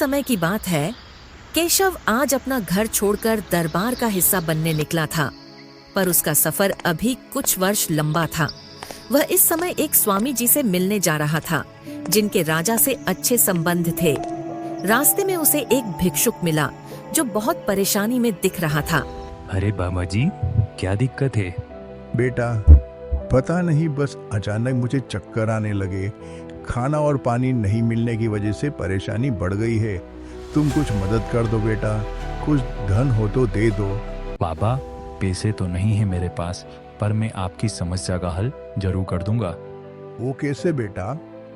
समय की बात है। केशव आज अपना घर छोड़कर दरबार का हिस्सा बनने निकला था, पर उसका सफर अभी कुछ वर्ष लंबा था। वह इस समय एक स्वामी जी से मिलने जा रहा था, जिनके राजा से अच्छे संबंध थे। रास्ते में उसे एक भिक्षुक मिला, जो बहुत परेशानी में दिख रहा था। अरे बाबा जी, क्या दिक्कत है? बेटा, पता नहीं, बस अचानक मुझे चक्कर आने लगे। खाना और पानी नहीं मिलने की वजह से परेशानी बढ़ गई है। तुम कुछ मदद कर दो बेटा, कुछ धन हो तो दे दो। बाबा, पैसे तो नहीं है मेरे पास, पर मैं आपकी समस्या का हल जरूर कर दूंगा। वो कैसे बेटा?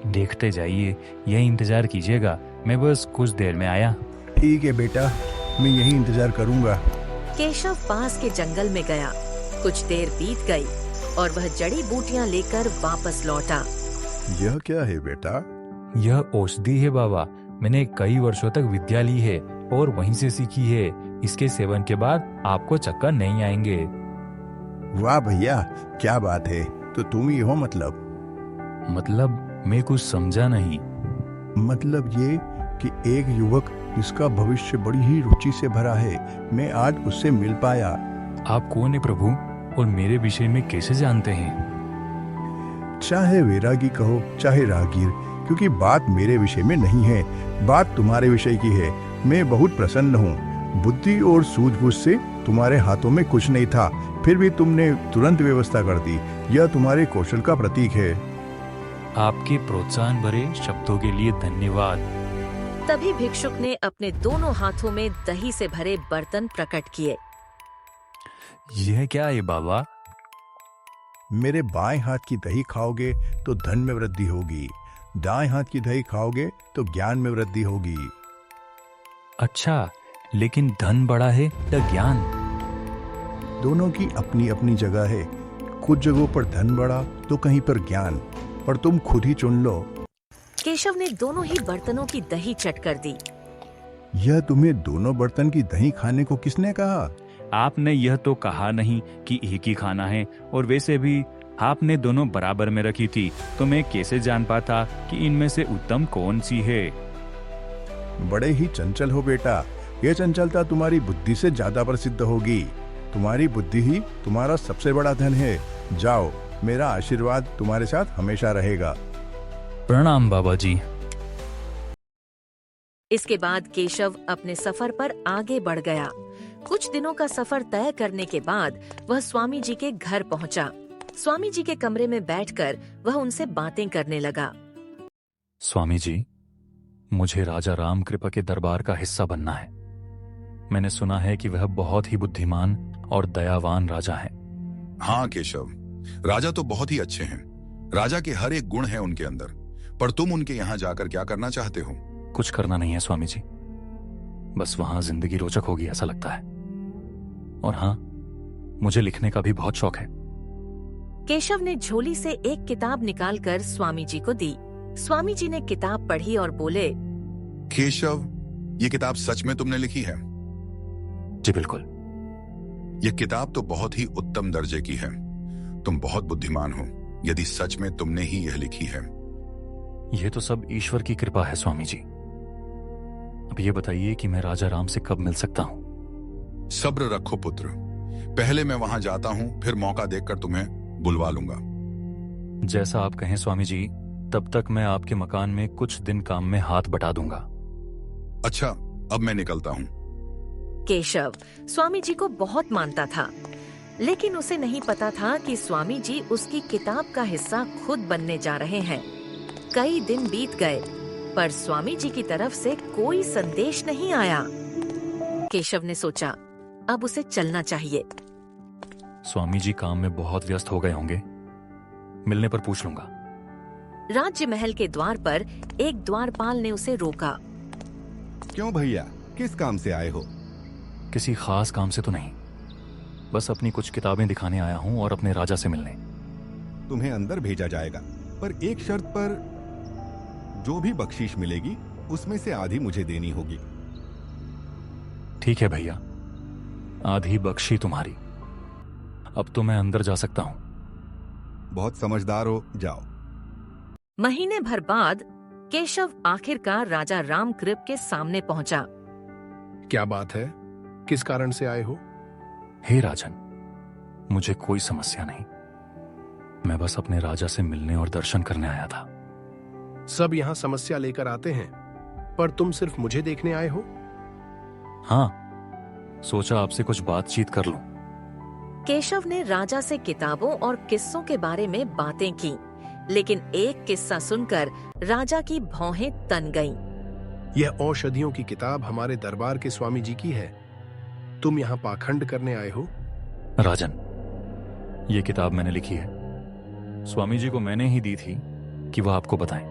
देखते जाइए, यही इंतजार कीजिएगा, मैं बस कुछ देर में आया। ठीक है बेटा, मैं यही इंतजार करूंगा। केशव पास के जंगल में गया। कुछ देर बीत गई और वह जड़ी बूटियां लेकर वापस लौटा। यह क्या है बेटा? यह औषधि है बाबा, मैंने कई वर्षों तक विद्या ली है और वहीं से सीखी है। इसके सेवन के बाद आपको चक्कर नहीं आएंगे। वाह भैया, क्या बात है। तो तुम ही हो मतलब? मैं कुछ समझा नहीं। मतलब ये कि एक युवक जिसका भविष्य बड़ी ही रुचि से भरा है, मैं आज उससे मिल पाया। आप कौन है प्रभु, और मेरे विषय में कैसे जानते हैं? चाहे वैरागी कहो चाहे राहगीर, क्योंकि बात मेरे विषय में नहीं है, बात तुम्हारे विषय की है। मैं बहुत प्रसन्न हूँ। बुद्धि और सूझबूझ से तुम्हारे हाथों में कुछ नहीं था, फिर भी तुमने तुरंत व्यवस्था कर दी। यह तुम्हारे कौशल का प्रतीक है। आपके प्रोत्साहन भरे शब्दों के लिए धन्यवाद। तभी भिक्षुक ने अपने दोनों हाथों में दही से भरे बर्तन प्रकट किए। यह क्या है बाबा? मेरे बाएं हाथ की दही खाओगे तो धन में वृद्धि होगी, दाएं हाथ की दही खाओगे तो ज्ञान में वृद्धि होगी। अच्छा, लेकिन धन बड़ा है या ज्ञान? दोनों की अपनी अपनी जगह है। कुछ जगहों पर धन बड़ा तो कहीं पर ज्ञान, पर तुम खुद ही चुन लो। केशव ने दोनों ही बर्तनों की दही चट कर दी। यह तुम्हें दोनों बर्तन की दही खाने को किसने कहा? आपने यह तो कहा नहीं कि एक ही खाना है, और वैसे भी आपने दोनों बराबर में रखी थी, तो मैं कैसे जान पाता कि इनमें से उत्तम कौन सी है? बड़े ही चंचल हो बेटा। यह चंचलता तुम्हारी बुद्धि से ज्यादा प्रसिद्ध होगी। तुम्हारी बुद्धि ही तुम्हारा सबसे बड़ा धन है। जाओ, मेरा आशीर्वाद तुम्हारे साथ हमेशा रहेगा। प्रणाम बाबा जी। इसके बाद केशव अपने सफर पर आगे बढ़ गया। कुछ दिनों का सफर तय करने के बाद वह स्वामी जी के घर पहुंचा। स्वामी जी के कमरे में बैठकर वह उनसे बातें करने लगा। स्वामी जी, मुझे राजा राम कृपा के दरबार का हिस्सा बनना है। मैंने सुना है कि वह बहुत ही बुद्धिमान और दयावान राजा है। हाँ केशव, राजा तो बहुत ही अच्छे हैं। राजा के हर एक गुण है उनके अंदर, पर तुम उनके यहाँ जाकर क्या करना चाहते हो? कुछ करना नहीं है स्वामी जी, बस वहां जिंदगी रोचक होगी ऐसा लगता है। और हाँ, मुझे लिखने का भी बहुत शौक है। केशव ने झोली से एक किताब निकालकर स्वामी जी को दी। स्वामी जी ने किताब पढ़ी और बोले, केशव, ये किताब सच में तुमने लिखी है? जी बिल्कुल। यह किताब तो बहुत ही उत्तम दर्जे की है। तुम बहुत बुद्धिमान हो यदि सच में तुमने ही यह लिखी है। यह तो सब ईश्वर की कृपा है स्वामी जी। अब ये बताइए कि मैं राजा राम से कब मिल सकता हूँ? सब्र रखो पुत्र, पहले मैं वहां जाता हूँ, फिर मौका देखकर तुम्हें बुलवा लूंगा। जैसा आप कहें स्वामी जी, तब तक मैं आपके मकान में कुछ दिन काम में हाथ बटा दूंगा। अच्छा, अब मैं निकलता हूँ। केशव स्वामी जी को बहुत मानता था, लेकिन उसे नहीं पता था कि स्वामी जी उसकी किताब का हिस्सा खुद बनने जा रहे हैं। कई दिन बीत गए, पर स्वामी जी की तरफ से कोई संदेश नहीं आया। केशव ने सोचा, अब उसे चलना चाहिए। स्वामी जी काम में बहुत व्यस्त हो गए होंगे, मिलने पर पूछ लूंगा। राज्य महल के द्वार पर एक द्वारपाल ने उसे रोका। क्यों भैया, किस काम से आए हो? किसी खास काम से तो नहीं, बस अपनी कुछ किताबें दिखाने आया हूँ और अपने राजा से मिलने। तुम्हें अंदर भेजा जाएगा, पर एक शर्त पर। जो भी बख्शीश मिलेगी उसमें से आधी मुझे देनी होगी। ठीक है भैया, आधी बख्शी तुम्हारी। अब तो मैं अंदर जा सकता हूँ। बहुत समझदार हो, जाओ। महीने भर बाद केशव आखिरकार राजा रामकृप के सामने पहुंचा। क्या बात है? किस कारण से आए हो? हे राजन, मुझे कोई समस्या नहीं। मैं बस अपने राजा से मिलने और दर्शन करने आया था। सब यहाँ समस्या लेकर आते हैं, पर तुम सिर्फ मुझे देखने आए हो? हाँ, सोचा आपसे कुछ बातचीत कर लूं। केशव ने राजा से किताबों और किस्सों के बारे में बातें की, लेकिन एक किस्सा सुनकर राजा की भौहें तन गईं। यह औषधियों की किताब हमारे दरबार के स्वामी जी की है। तुम यहाँ पाखंड करने आए हो? राजन, ये किताब मैंने लिखी है। स्वामी जी को मैंने ही दी थी कि वह आपको बताएं,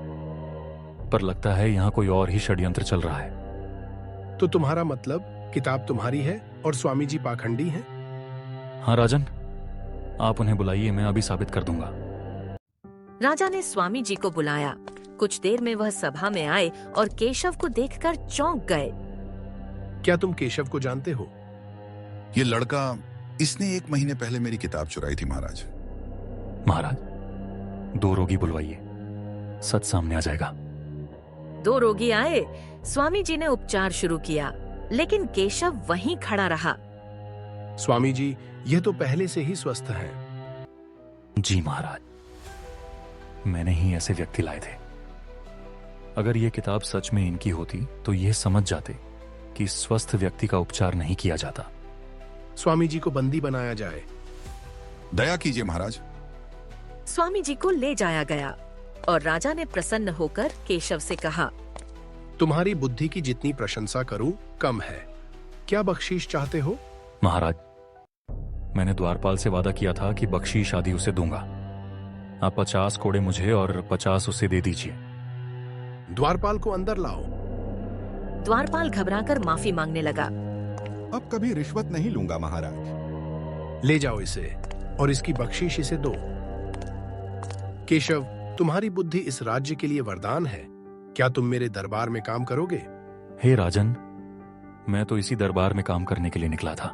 पर लगता है यहाँ कोई और ही षड्यंत्र चल रहा है। तो तुम्हारा मतलब किताब तुम्हारी है और स्वामी जी पाखंडी हैं? हाँ राजन, आप उन्हें बुलाइए, मैं अभी साबित कर दूंगा। राजा ने स्वामी जी को बुलाया। कुछ देर में वह सभा में आए और केशव को देखकर चौंक गए। क्या तुम केशव को जानते हो? ये लड़का, इसने 1 महीने पहले मेरी किताब चुराई थी महाराज। महाराज, 2 रोगी बुलवाइए, सच सामने आ जाएगा। 2 रोगी आए। स्वामी जी ने उपचार शुरू किया, लेकिन केशव वहीं खड़ा रहा। स्वामी जी, यह तो पहले से ही स्वस्थ हैं। जी महाराज, मैंने ही ऐसे व्यक्ति लाए थे। अगर ये किताब सच में इनकी होती तो ये समझ जाते कि स्वस्थ व्यक्ति का उपचार नहीं किया जाता। स्वामी जी को बंदी बनाया जाए। दया कीजिए महाराज। स्वामी जी को ले जाया गया और राजा ने प्रसन्न होकर केशव से कहा, तुम्हारी बुद्धि की जितनी प्रशंसा करूं कम है। क्या बख्शीश चाहते हो? महाराज, मैंने द्वारपाल से वादा किया था कि बख्शीश आदि उसे दूंगा। आप 50 कोड़े मुझे और 50 उसे दे दीजिए। द्वारपाल को अंदर लाओ। द्वारपाल घबराकर माफी मांगने लगा। अब कभी रिश्वत नहीं लूंगा महाराज। ले जाओ इसे और इसकी बख्शीश इसे दो। केशव, तुम्हारी बुद्धि इस राज्य के लिए वरदान है। क्या तुम मेरे दरबार में काम करोगे? हे राजन, मैं तो इसी दरबार में काम करने के लिए निकला था,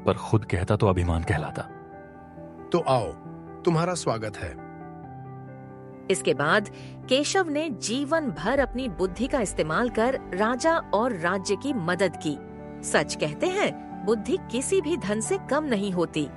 पर खुद कहता तो अभिमान कहलाता। तो आओ, तुम्हारा स्वागत है। इसके बाद केशव ने जीवन भर अपनी बुद्धि का इस्तेमाल कर राजा और राज्य की मदद की। सच कहते हैं, बुद्धि किसी भी धन से कम नहीं होती।